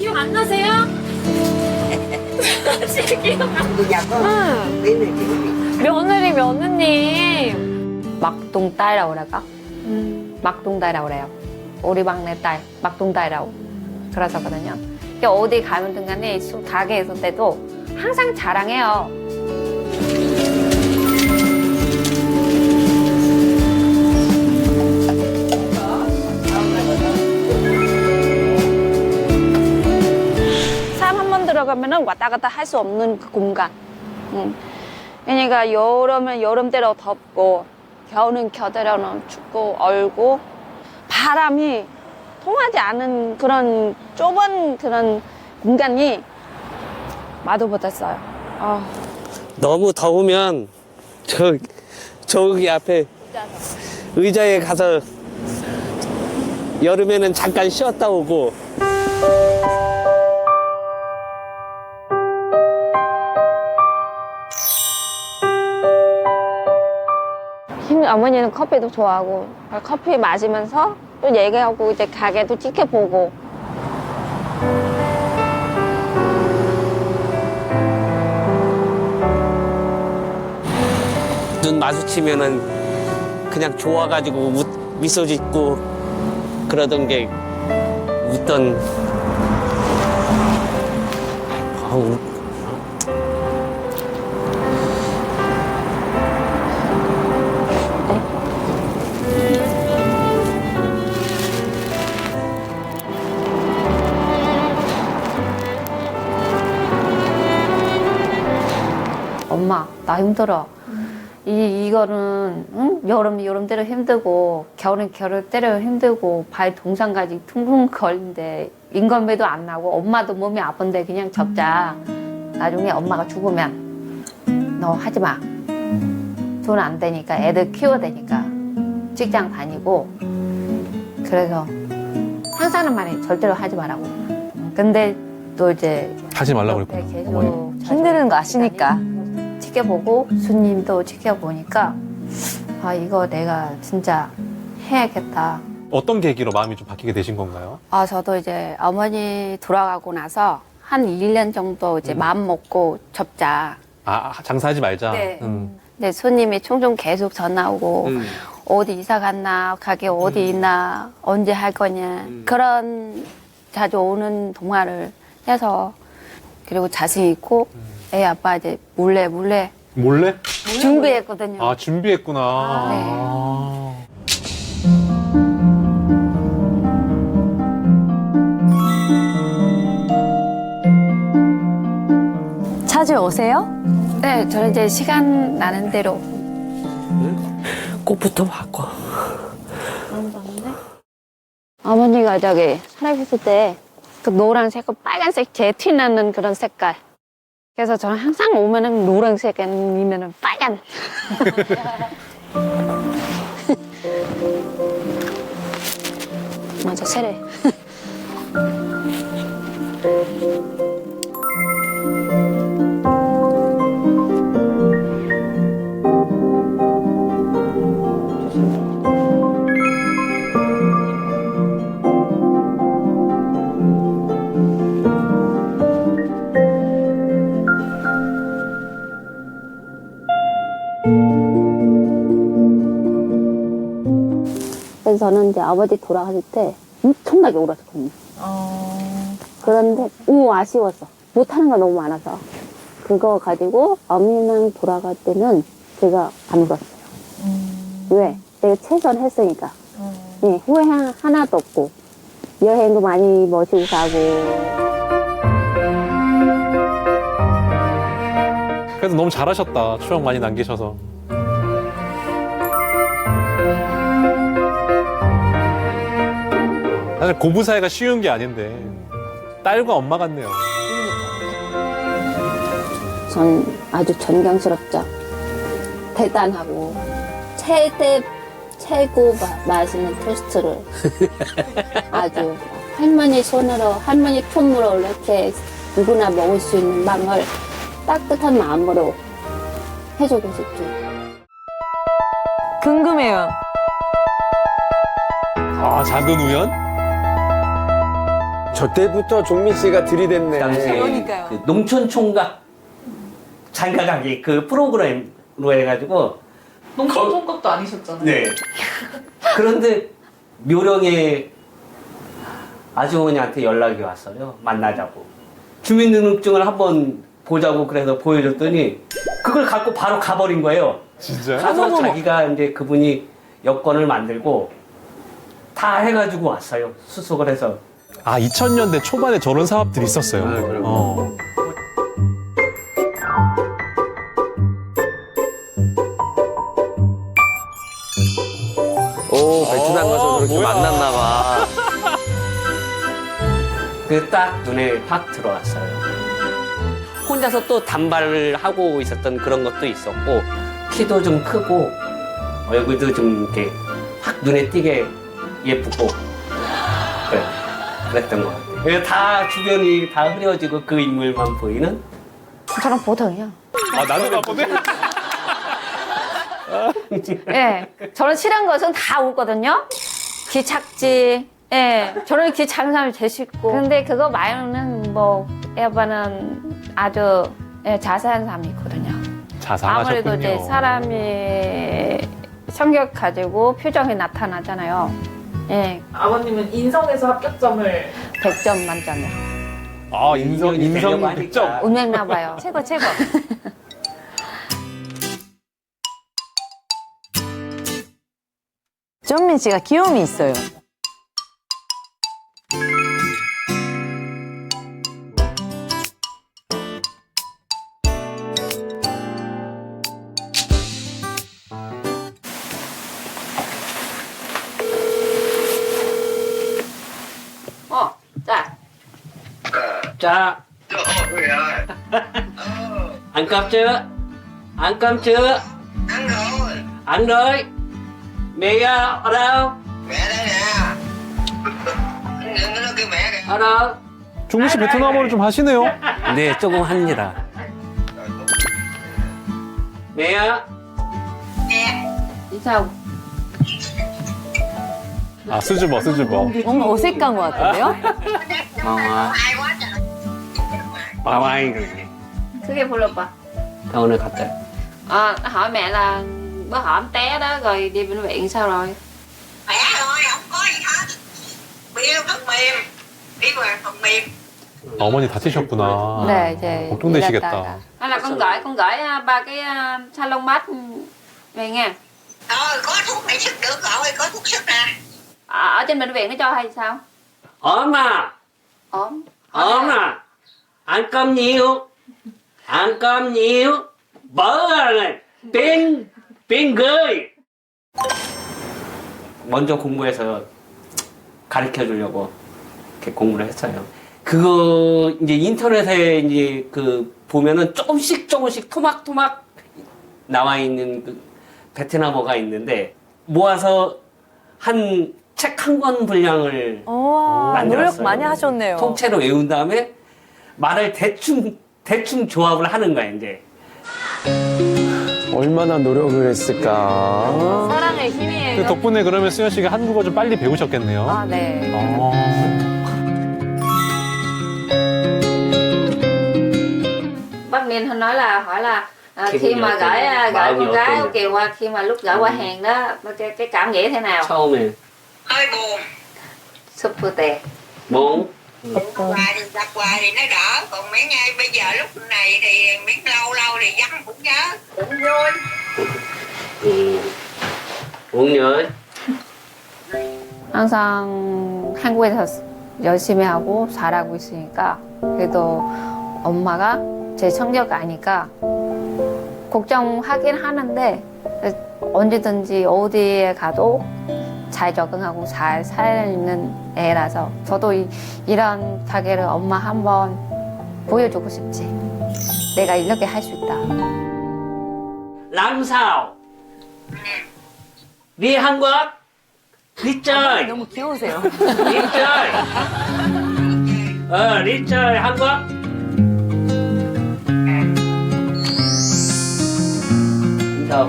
기억 안 나세요? 혹시 기억 안 누구냐고? 응. 며느리. 며느리, 며느님. 막둥딸이라고 그럴까? 막둥딸이라고 그래요. 우리 막내 딸, 막둥딸이라고 그러셨거든요. 그러니까 어디 가면 간에 가게에 있을 때도 항상 자랑해요. 사람 한 번 들어가면은 왔다 갔다 할 수 없는 그 공간. 그러니까 여름은 여름대로 덥고, 겨울은 겨울대로는 춥고, 얼고, 바람이 통하지 않은 그런 좁은 그런 공간이 마도못했어요. 너무 더우면 저기 앞에 의자에 가서 여름에는 잠깐 쉬었다 오고 어머니는 커피도 좋아하고 커피 마시면서 또 얘기하고 이제 가게도 지켜보고. 눈 마주치면은 그냥 좋아가지고 미소 짓고 그러던 게 웃던 엄마, 나 힘들어. 이거는 응? 여름대로 힘들고 겨울은 겨울대로 힘들고 발 동상까지 퉁퉁 걸린데 인건비도 안 나고 엄마도 몸이 아픈데 그냥 접자. 나중에 엄마가 죽으면 너 하지 마. 돈 안 되니까 애들 키워야 되니까 직장 다니고 그래서 항상 말해 절대로 하지 말라고. 근데 또 이제 하지 말라고 이렇게 그랬구나. 계속 어머니. 힘드는 거 아시니까. 지켜보고 손님도 지켜보니까 아 이거 내가 진짜 해야겠다. 어떤 계기로 마음이 좀 바뀌게 되신 건가요? 저도 이제 어머니 돌아가고 나서 한 1년 정도 이제 마음 먹고 접자. 아, 장사하지 말자. 네. 근데 손님이 종종 계속 전화 오고 어디 이사 갔나, 가게 어디 있나, 언제 할 거냐 그런 자주 오는 통화를 해서 그리고 자신 있고 애 아빠 이제 몰래 몰래? 준비했거든요. 아, 준비했구나. 네. 아. 자주 오세요? 네, 저는 이제 시간 나는 대로. 꽃부터 바꿔. 어머니가 저기 살아계실 때 그 노란색, 그 빨간색 제 티나는 그런 색깔. 그래서 저는 항상 오면은 노란색 아니면은 빨간. 맞아, 세례. 그래서 저는 이제 아버지 돌아가실 때 엄청나게 울었거든요. 그런데 너무 아쉬웠어. 못하는 거 너무 많아서. 그거 가지고 어머니랑 돌아갈 때는 제가 안 울었어요. 왜? 내가 최선 했으니까. 네, 후회 하나도 없고 여행도 많이 모시고 가고. 그래도 너무 잘하셨다. 추억 많이 남기셔서. 사실 고부 사이가 쉬운 게 아닌데 딸과 엄마 같네요. 전 아주 존경스럽죠. 대단하고 최고 맛있는 토스트를 아주 할머니 손으로 할머니 품으로 이렇게 누구나 먹을 수 있는 빵을 따뜻한 마음으로 해주고 싶죠. 궁금해요. 아, 작은 우연? 저 때부터 종민 씨가 들이댔네. 그 당시에 그러니까요. 그 농촌 총각 장가가기 그 프로그램으로 해가지고 농촌 총각도 아니셨잖아요. 네. 그런데 묘령의 아주머니한테 연락이 왔어요. 만나자고. 주민등록증을 한번 보자고 그래서 보여줬더니 그걸 갖고 바로 가버린 거예요. 진짜요? 가서 자기가 이제 그분이 여권을 만들고 다 해가지고 왔어요. 수속을 해서. 아, 2000년대 초반에 저런 사업들이 있었어요. 아, 그럼. 오, 베트남 가서 저렇게 뭐야. 만났나 봐. 그 딱 눈에 팍 들어왔어요. 혼자서 또 단발을 하고 있었던 그런 것도 있었고, 키도 좀 크고, 얼굴도 좀 이렇게 확 눈에 띄게 예쁘고, 그래, 그랬던 것 같아요. 그래서 다 주변이 다 흐려지고 그 인물만 보이는? 저는 보통이요. 아, 나도 바쁜데? 예, 저는 싫은 것은 다 웃거든요. 귀착지. 예, 저는 귀 작은 사람이 제일 싫고. 근데 그거 말고는 뭐, 애아빠는 아주 예, 자세한 사람이 있거든요. 자상하셨군요. 아무래도 이제 사람이 성격 가지고 표정이 나타나잖아요. 예, 아버님은 인성에서 합격점을 100점 만점이요. 아, 인성 되려고 하니까. 100점. 운명나 봐요. 최고, 최고. 정민 씨가 귀여움이 있어요. 자, 자, ăn cơm chưa? Ăn cơm chưa? Ăn rồi, Ăn rồi. Mẹ ở đâu? mẹ đây nè. Nó kêu mẹ kìa. ở đâu? 종민 씨 베트남어를 좀 하시네요. 네, 조금 합니다. mẹ 이 sao? 아, 수줍어, 수줍어. 뭔가 어색한 것 같은데요? mama Ai quá trời. bảo ai rồi 크게 불러봐. 병원에 갔다. Hỏi mẹ là bữa hỏi em té đó rồi đi bệnh viện sao rồi? Mẹ thôi, không có gì hết. Bị phần mềm. Đi vào phần mềm. 어머니 다치셨구나. 네, 이제 걱정되시겠다. 일했다가. Hay là con gửi ba cái salon mát về nha. Có thuốc này sức được rồi, có thuốc sức nè. Ở trên bệnh viện nó cho hay sao? ốm à? Ốm. ốm à? ăn cơm nhiều. ăn cơm nhiều. bỡ này. 빈 글. 먼저 공부해서 가르쳐 주려고 이렇게 공부를 했어요. 그거 이제 인터넷에 이제 그 보면은 조금씩 토막토막 나와 있는 그 베트남어가 있는데 모아서 한 책 한 권 분량을 우와, 만들었어요. 노력 많이 하셨네요. 통째로 외운 다음에 말을 대충 조합을 하는 거야 이제. 얼마나 노력을 했을까. 사랑의 힘이에요. 그 덕분에 그러면 수현 씨가 한국어 좀 빨리 배우셨겠네요. À, 네. Bác Ninh nói là hỏi là Khi khi bây mà giờ gửi thì bao con nhiêu gái tiền của Kiều qua khi mà lúc gửi qua hàng đó cái cảm nghĩ thế nào? 처음에 Hơi buồn. Super tè. 뭐 Gặp hoài thì nó đỡ. Còn mấy ngày bây giờ lúc này thì miếng lâu thì vắng cũng nhớ. Cũng vui. 응 nhớ. 항상 한국에서 열심히 하고 잘하고 있으니까 그래도 엄마가 제 성격 아니까 걱정하긴 하는데 언제든지 어디에 가도 잘 적응하고 잘 살아있는 애라서 저도 이런 가게를 엄마 한번 보여주고 싶지. 내가 이렇게 할 수 있다. làm sao? đi Hàn Quốc. đi chơi. 너무 귀여우세요. đi chơi. đi chơi Hàn Quốc. đâu